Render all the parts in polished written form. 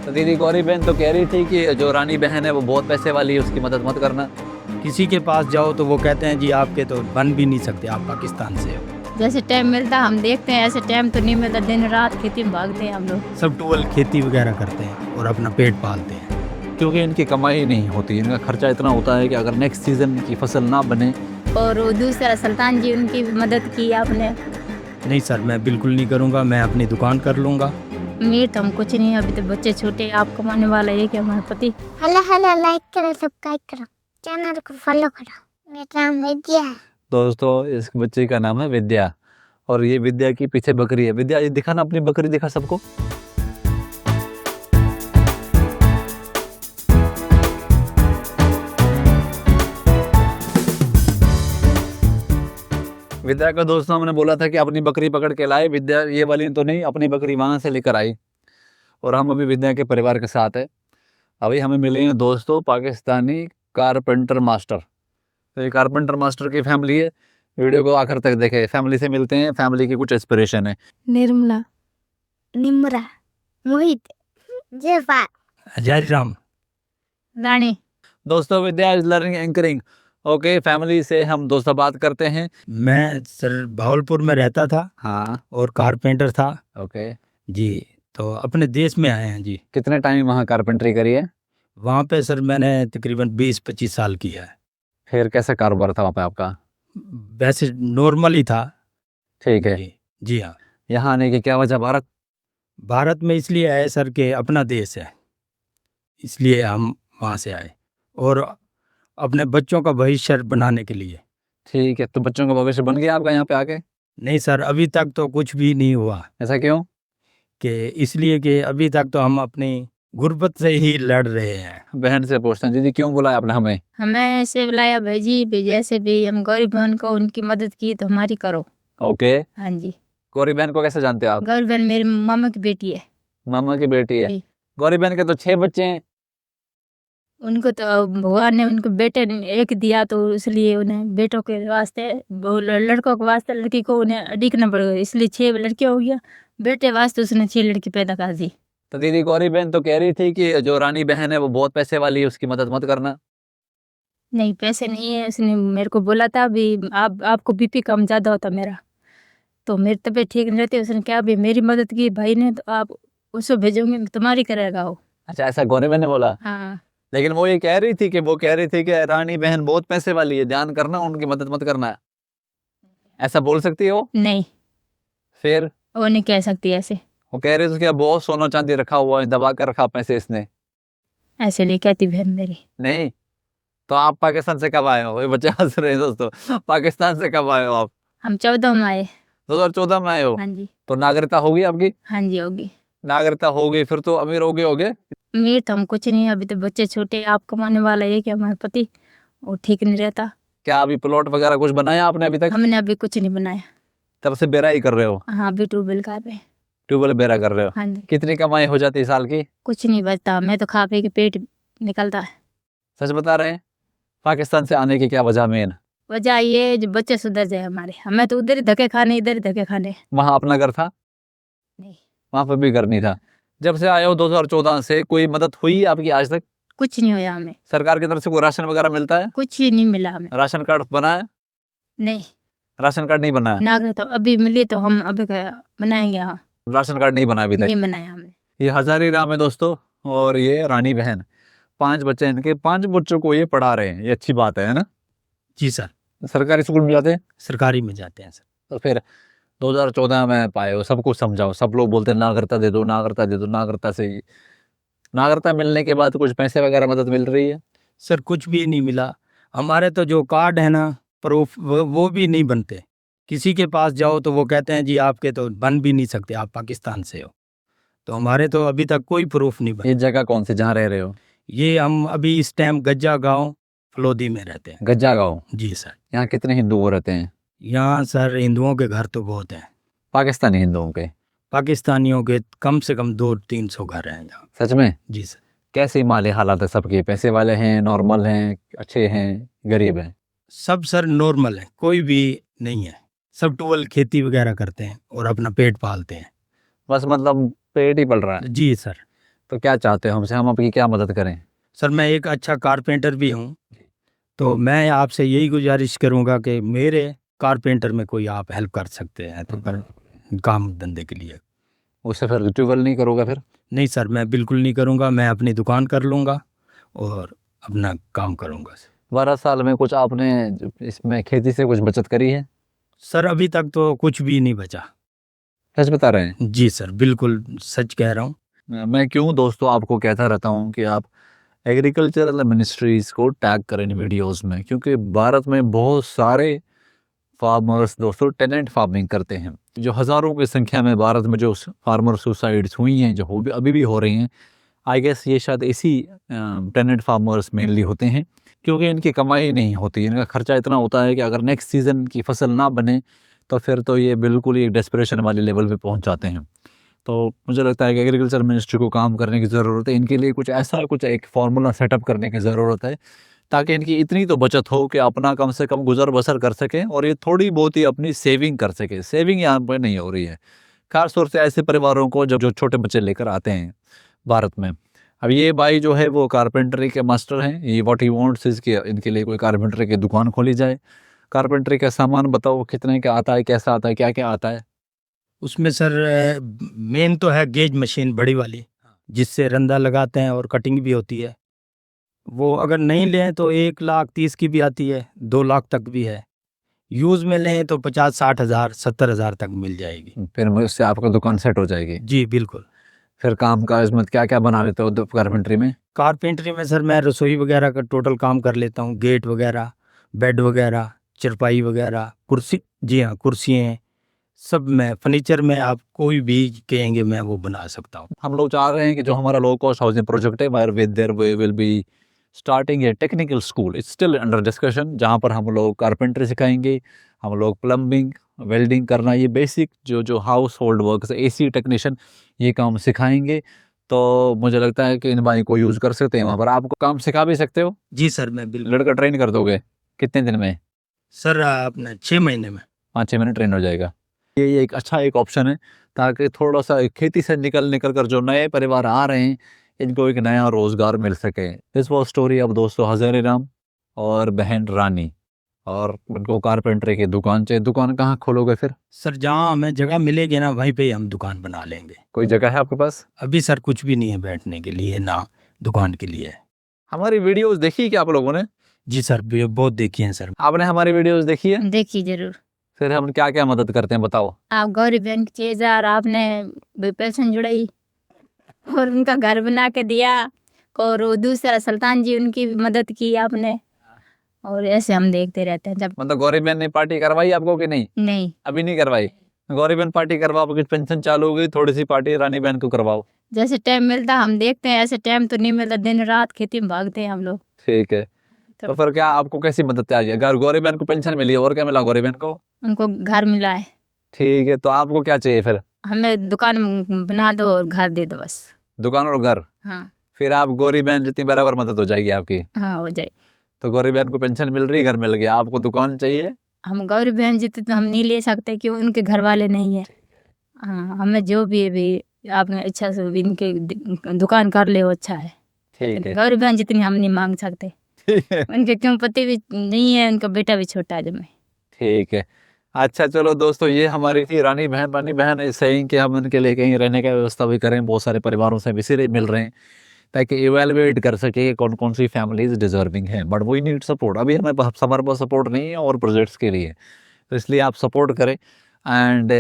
तो दीदी गौरी बहन तो कह रही थी कि जो रानी बहन है वो बहुत पैसे वाली है, उसकी मदद मत करना। किसी के पास जाओ तो वो कहते हैं जी आपके तो बन भी नहीं सकते, आप पाकिस्तान से हो। जैसे टाइम मिलता हम देखते हैं, ऐसे टाइम तो नहीं मिलता, दिन रात खेती में भागते हैं हम लोग। सब टूवल खेती वगैरह करते हैं और अपना पेट पालते हैं। क्योंकि इनकी कमाई नहीं होती, इनका खर्चा इतना होता है कि अगर नेक्स्ट सीजन की फसल ना बने। और वो दूसरा सुल्तान जी, उनकी भी मदद की आपने? नहीं सर, मैं बिल्कुल नहीं करूँगा, मैं अपनी दुकान कर लूँगा। अमीर तो हम कुछ नहीं, अभी तो बच्चे छोटे, आप कमाने वाला है कि हमारे पति। हेलो हेलो, लाइक करो, सब्सक्राइब करो, चैनल को फॉलो करो। मेरा नाम विद्या है। दोस्तों इस बच्चे का नाम है विद्या, और ये विद्या की पीछे बकरी है। विद्या ये दिखा ना, अपनी बकरी दिखा सबको। विद्या का दोस्तों हमने बोला था कि अपनी बकरी पकड़ के लाए। विद्या ये वाली तो नहीं, अपनी बकरी वहां से लेकर आई। और हम अभी विद्या के परिवार के साथ है। अभी हमें मिले हैं दोस्तों पाकिस्तानी कारपेंटर मास्टर। तो ये कारपेंटर मास्टर की फैमिली है। वीडियो को आखिर तक देखें, फैमिली से मिलते हैं, फैमिली की कुछ इंस्पिरेशन है। निर्मला, निम्रा, मोहित, जेफा, जय राम। रानी। दोस्तों Vidya is learning anchoring. Okay, family से हम दोस्तों बात करते हैं। मैं सर भावलपुर में रहता था हाँ और कारपेंटर था ओके। जी। तो अपने देश में आए हैं जी। कितने टाइम वहाँ कारपेंटरी करी है? वहाँ पे सर मैंने तकरीबन 20-25 साल किया है। फिर कैसा कारोबार था वहाँ पे आपका? वैसे नॉर्मल ही था। ठीक है। जी हाँ। यहाँ आने की क्या वजह? भारत में इसलिए आए सर कि अपना देश है, इसलिए हम वहाँ से आए, और अपने बच्चों का भविष्य बनाने के लिए। ठीक है, तो बच्चों का भविष्य बन गया आपका यहाँ पे आके? नहीं सर, अभी तक तो कुछ भी नहीं हुआ। ऐसा क्यों? कि इसलिए कि अभी तक तो हम अपनी गुर्बत से ही लड़ रहे हैं। बहन से पूछते हैं, दीदी क्यों बुलाया आपने हमें? हमें ऐसे बुलाया भाई भी, जैसे भी हम गरीब बहन को उनकी मदद की तो हमारी करो। ओके। हाँ जी। गौरी बहन को कैसे जानते हो आप? गौरी बहन मेरी मामा की बेटी है। मामा की बेटी है। जी। गौरी बहन के तो 6 बच्चे हैं। उनको तो भगवान ने उनको बेटे ने एक दिया, तो इसलिए उन्हें बेटों के वास्ते, लड़कों के वास्ते लड़की को उन्हें अडिकना पड़ गया, इसलिए 6 लड़कियां हो गया। बेटे वास्ते उसने 6 लड़की पैदा कर दी। तो दीदी गौरी बहन तो कह रही थी कि जो रानी बहन है वो बहुत पैसे वाली है, उसकी मदद मत करना। नहीं, पैसे नहीं है। उसने मेरे को बोला था भी आपको बीपी कम ज़्यादा होता मेरा, तो मेरी तबीयत ठीक नहीं रहती। उसने क्या भी मेरी मदद की भाई ने, तो आप उसको भेजोगे, तुम्हारी करेगा वो। अच्छा, ऐसा गौरी बहन ने बोला? हाँ। लेकिन वो ये कह रही थी कि रानी बहन बहुत पैसे वाली है, ध्यान करना, उनकी मदद मत करना। ऐसा बोल सकती है वो? नहीं, फिर वो नहीं कह सकती ऐसे। वो कह रही थी कि बहुत सोना चांदी रखा हुआ है, दबा कर रखा पैसे इसने। ऐसे नहीं कहती बहन मेरी। नहीं तो आप पाकिस्तान से कब आए हो? ये बच्चे हंस रहे हैं दोस्तों। पाकिस्तान से कब आए हो आप? हम 14 में आए। 2014 में आए हो? हाँ जी। तो नागरिकता होगी आपकी? हाँ जी होगी। नागरिकता होगी, फिर तो अमीर होगे। अमीर तो हम कुछ नहीं, अभी तो बच्चे छोटे, आप कमाने वाला है कि हमारे पति, वो ठीक नहीं रहता। क्या अभी प्लॉट वगैरह कुछ बनाया आपने अभी तक? हमने अभी कुछ नहीं बनाया। तब से बेरा ही कर रहे हो? हाँ, अभी ट्यूबवेल का पे। ट्यूबवेल बेरा कर रहे हो? हाँ जी। कितनी कमाई हो जाती है साल की? कुछ नहीं बचता, मैं तो खा पी के पेट निकलता है। सच बता रहे हैं? पाकिस्तान से आने की क्या वजह मेन? वजह ये जो बच्चे सुधर जाए हमारे, हमें तो उधर ही धक्के खाने, इधर ही धक्के खाने। वहाँ अपना घर था? नहीं, वहाँ पर भी घर नहीं था। जब से आए हो 2014 से कोई मदद हुई आपकी आज तक? कुछ नहीं हुआ हमें। सरकार की तरफ से कोई राशन वगैरह मिलता है? कुछ ही नहीं मिला हमें। राशन कार्ड बना है? नहीं, राशन कार्ड नहीं बना है? नागरिक तो अभी मिली, तो हम अभी बनाएंगे। हाँ, राशन कार्ड नहीं बना अभी तक? नहीं बनाया हमने। ये हजारी राम है दोस्तों, और ये रानी बहन। 5 बच्चे हैं इनके, 5 बच्चों को ये पढ़ा रहे हैं, ये अच्छी बात है ना? जी सर, सरकारी स्कूल में जाते हैं? सरकारी में जाते हैं सर। तो फिर 2014 में पाए हो, सबको समझाओ। सब लोग बोलते हैं नागरिकता दे दो, नागरिकता दे दो, नागरिकता से ही। नागरिकता मिलने के बाद कुछ पैसे वगैरह मदद मिल रही है? सर कुछ भी नहीं मिला। हमारे तो जो कार्ड है ना, प्रूफ, वो भी नहीं बनते। किसी के पास जाओ तो वो कहते हैं जी आपके तो बन भी नहीं सकते, आप पाकिस्तान से हो। तो हमारे तो अभी तक कोई प्रूफ नहीं बना। ये जगह कौन सी जहाँ रह रहे हो? ये हम अभी इस टाइम गज्जा गांव फलोदी में रहते हैं। गज्जा गाँव? जी सर। यहाँ कितने हिंदू रहते हैं? यहाँ सर हिंदुओं के घर तो बहुत हैं। पाकिस्तानी हिंदुओं के? पाकिस्तानियों के कम से कम 200-300 घर हैं यहाँ। सच में? जी सर। कैसी माली हालात है सबके? पैसे वाले हैं, नॉर्मल हैं, अच्छे हैं, गरीब हैं? सब सर नॉर्मल है, कोई भी नहीं है। सब टूवल खेती वगैरह करते हैं और अपना पेट पालते हैं। बस मतलब पेट ही पल रहा है। जी सर। तो क्या चाहते हो हमसे, हम आपकी क्या मदद करें? सर मैं एक अच्छा कारपेंटर भी हूँ, तो मैं आपसे यही गुजारिश करूँगा कि मेरे कारपेंटर में कोई आप हेल्प कर सकते हैं तो काम धंधे के लिए। उससे फिर ट्यूबवेल नहीं करोगे फिर? नहीं सर, मैं बिल्कुल नहीं करूँगा, मैं अपनी दुकान कर लूँगा और अपना काम करूँगा। 12 साल में कुछ आपने इसमें खेती से कुछ बचत करी है? सर अभी तक तो कुछ भी नहीं बचा। सच बता रहे हैं? जी सर, बिल्कुल सच कह रहा हूँ। मैं क्यों दोस्तों आपको कहता रहता हूँ कि आप एग्रीकल्चरल मिनिस्ट्रीज को टैग करें इन वीडियोस में, क्योंकि भारत में बहुत सारे फार्मर्स दोस्तों टेनेंट फार्मिंग करते हैं। जो हज़ारों की संख्या में भारत में जो फार्मर सुसाइड्स हुई हैं, जो अभी भी हो रही हैं, आई गेस ये शायद इसी टेनेंट फार्मर्स मेनली होते हैं, क्योंकि इनकी कमाई नहीं होती, इनका खर्चा इतना होता है कि अगर नेक्स्ट सीज़न की फसल ना बने तो फिर तो ये बिल्कुल ही डेस्परेशन वाले लेवल पे पहुंच जाते हैं। तो मुझे लगता है कि एग्रीकल्चर मिनिस्ट्री को काम करने की ज़रूरत है, इनके लिए कुछ ऐसा कुछ एक फार्मूला सेटअप करने की ज़रूरत है, ताकि इनकी इतनी तो बचत हो कि अपना कम से कम गुजर बसर कर सकें और ये थोड़ी बहुत ही अपनी सेविंग कर सके। सेविंग यहाँ पर नहीं हो रही है, खास तौर से ऐसे परिवारों को जो छोटे बच्चे लेकर आते हैं भारत में। अब ये भाई जो है वो कारपेंटरी के मास्टर हैं, ये व्हाट ही वांट्स इज कि इनके लिए कोई कारपेंटरी की दुकान खोली जाए। कारपेंटरी का सामान बताओ कितने का आता है, कैसा आता है, क्या क्या आता है? उसमें सर मेन तो है गेज मशीन बड़ी वाली, जिससे रंदा लगाते हैं और कटिंग भी होती है। वो अगर नहीं लें तो 1,30,000 की भी आती है, 2 लाख तक भी है। यूज़ में लें तो 50-60 हज़ार 70 हज़ार तक मिल जाएगी। फिर उससे आपका दुकान सेट हो जाएगी। जी बिल्कुल। फिर काम का इसमें क्या क्या बना लेते हो कारपेंटरी में? कारपेंटरी में सर मैं रसोई वगैरह का टोटल काम कर लेता हूँ, गेट वगैरह, बेड वगैरह, चरपाई वगैरह, कुर्सी, जी हाँ कुर्सियाँ, सब मैं फर्नीचर में आप कोई भी कहेंगे मैं वो बना सकता हूँ। हम लोग चाह रहे हैं कि जो हमारा लो कॉस्ट हाउसिंग प्रोजेक्ट है, wire with there we will be starting a technical school, it's still under discussion, जहाँ पर हम लोग कारपेंटरी सिखाएंगे, हम लोग प्लम्बिंग, वेल्डिंग करना, ये बेसिक जो house hold work, AC technician, ये काम सिखाएंगे। तो मुझे लगता है कि इन भाई को यूज़ कर सकते हैं, वहाँ पर आपको काम सिखा भी सकते हो। जी सर मैं बिल्कुल। लड़का ट्रेन कर दोगे कितने दिन में? सर अपना 6 महीने में। 5-6 महीने ट्रेन हो जाएगा। ये एक अच्छा एक ऑप्शन है, ताकि थोड़ा सा खेती से निकल कर जो नए परिवार आ रहे हैं, इनको एक नया रोज़गार मिल सके। दिस वॉज स्टोरी ऑफ दोस्तों हज़ारी राम और बहन रानी, और उनको कारपेंटरी की दुकान चाहिए। दुकान कहाँ खोलोगे फिर? सर जहाँ हमें जगह मिलेगी ना वहीं पे ही हम दुकान बना लेंगे। कोई जगह है आपके पास? अभी सर कुछ भी नहीं है बैठने के लिए, ना दुकान के लिए। हमारी वीडियोस देखी क्या आप लोगों ने? जी सर बहुत देखी हैं सर। आपने हमारी वीडियोस देखी है? देखिए जरूर। फिर हम क्या क्या मदद करते हैं बताओ। आप गौरी बहन की चीज और आपने पेंशन जुड़ाई और उनका घर बना के दिया, और वो दूसरा सुल्तान जी उनकी भी मदद की आपने, और ऐसे हम देखते रहते हैं। जब मतलब गौरी बहन ने पार्टी करवाई आपको कि नहीं? नहीं, अभी नहीं करवाई। गौरी बहन पार्टी करवाओ, आपकी पेंशन चालू हो गई, थोड़ी सी पार्टी रानी बहन को करवाओ। जैसे टाइम मिलता हम देखते हैं, ऐसे टाइम तो नहीं मिलता, दिन रात खेती में भागते हैं हम लोग। ठीक है, तो फिर क्या आपको कैसी मदद चाहिए? अगर गौरी बहन को पेंशन मिली, और क्या मिला गौरी बहन को? उनको घर मिला है। ठीक है, तो आपको क्या चाहिए फिर? हमें दुकान बना दो और घर दे दो बस। दुकान और घर? हाँ फिर आप गौरी बहन जितनी बराबर मदद हो जाएगी आपकी। हाँ हो जाए। तो गौरी बहन को पेंशन मिल रही, घर मिल गया, आपको दुकान चाहिए। हम गौरी बहन जितने तो हम नहीं ले सकते, क्यों उनके घर वाले नहीं है। हाँ हमें जो भी है भी आपने इच्छा से भी इनके दुकान कर ले, वो अच्छा है। ठीक है, गौरी बहन जितनी हम नहीं मांग सकते। ठीक है, उनके क्यों पति भी नहीं है, उनका बेटा भी छोटा है जब। ठीक है। अच्छा चलो दोस्तों, ये हमारी थी रानी बहन इस सेइंग कि हम उनके लिए कहीं रहने का व्यवस्था भी करें। बहुत सारे परिवारों से विसिरे मिल रहे हैं, ताकि इवेलुएट कर सके कि कौन कौन सी फैमिलीज डिजर्विंग है, बट वी नीड सपोर्ट। अभी हमें हमारे पास सपोर्ट नहीं है और प्रोजेक्ट्स के लिए, तो इसलिए आप सपोर्ट करें। एंड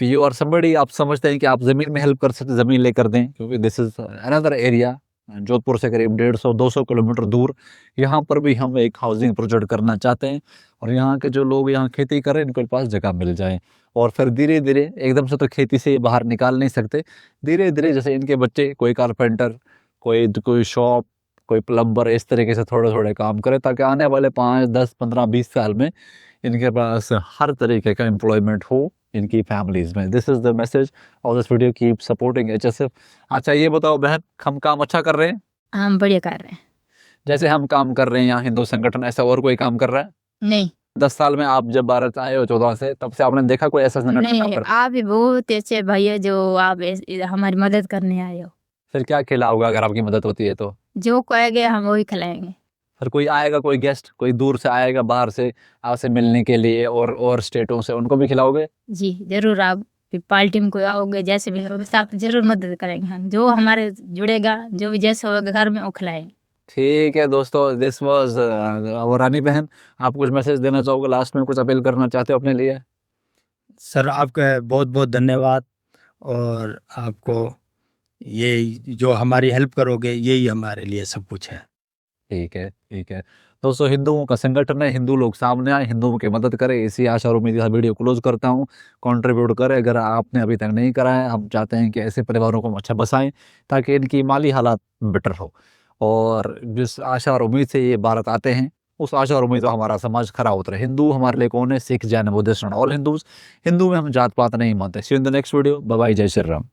यू आर समबडी, आप समझते हैं कि आप ज़मीन में हेल्प कर सकते, ज़मीन लेकर दें, क्योंकि this is another area, Jodhpur से करीब 150-200 किलोमीटर दूर, यहाँ पर भी हम एक हाउसिंग प्रोजेक्ट करना चाहते हैं, और यहाँ के जो लोग यहाँ खेती करें इनके पास जगह मिल जाए। और फिर धीरे धीरे, एकदम से तो खेती से बाहर निकाल नहीं सकते, धीरे धीरे जैसे इनके बच्चे कोई कारपेंटर, कोई शॉप, कोई प्लम्बर, इस तरीके से थोड़े थोड़े काम करें, ताकि आने वाले 5, 10, 15, 20 साल में इनके पास हर तरीके का एम्प्लॉयमेंट हो इनकी फैमिलीज में। This is the message of this video, keep supporting HSF। अच्छा ये बताओ बहन, हम काम अच्छा कर रहे हैं? हम बढ़िया कर रहे हैं। जैसे हम काम कर रहे हैं यहाँ हिंदू संगठन, ऐसा और कोई काम कर रहा है? नहीं 10 साल में आप जब भारत आए हो 14 से, तब से आपने देखा कोई ऐसा संगठन काम नहीं, कर? आप भी बहुत अच्छे भाई है जो आप हमारी मदद करने आए हो। फिर क्या खिलाओगे अगर आपकी मदद होती है तो? जो कहेंगे हम वही खिलाएंगे। फिर कोई आएगा, कोई गेस्ट, कोई दूर से आएगा बाहर से आपसे मिलने के लिए और स्टेटों से, उनको भी खिलाओगे? जी जरूर, आप भी पार्टी में कोई आओगे जैसे भी होगा साथ जरूर मदद करेंगे हम, जो हमारे जुड़ेगा जो भी जैसे होगा घर में वो खिलाएंगे। ठीक है दोस्तों, दिस वाज और रानी बहन, आप कुछ मैसेज देना चाहोगे लास्ट में, कुछ अपील करना चाहते हो अपने लिए? सर आपका बहुत बहुत धन्यवाद, और आपको ये जो हमारी हेल्प करोगे यही हमारे लिए सब कुछ है। ठीक है, ठीक है। दोस्तों, हिंदुओं का संगठन है, हिंदू लोग सामने आए, हिंदुओं की मदद करें, इसी आशा और उम्मीद के साथ वीडियो क्लोज करता हूँ। कंट्रीब्यूट करें अगर आपने अभी तक नहीं करा है। हम चाहते हैं कि ऐसे परिवारों को हम अच्छा बसाएं ताकि इनकी माली हालात बेटर हो, और जिस आशा और उम्मीद से ये भारत आते हैं उस आशा और उम्मीद पर हमारा समाज खरा उतरे। हिंदू हमारे लिए कौन है? Sikh, Jain, Buddhist, all Hindus. हिंदू में हम जात पात नहीं मानते। See you in the next video. Bye bye, जय श्री राम।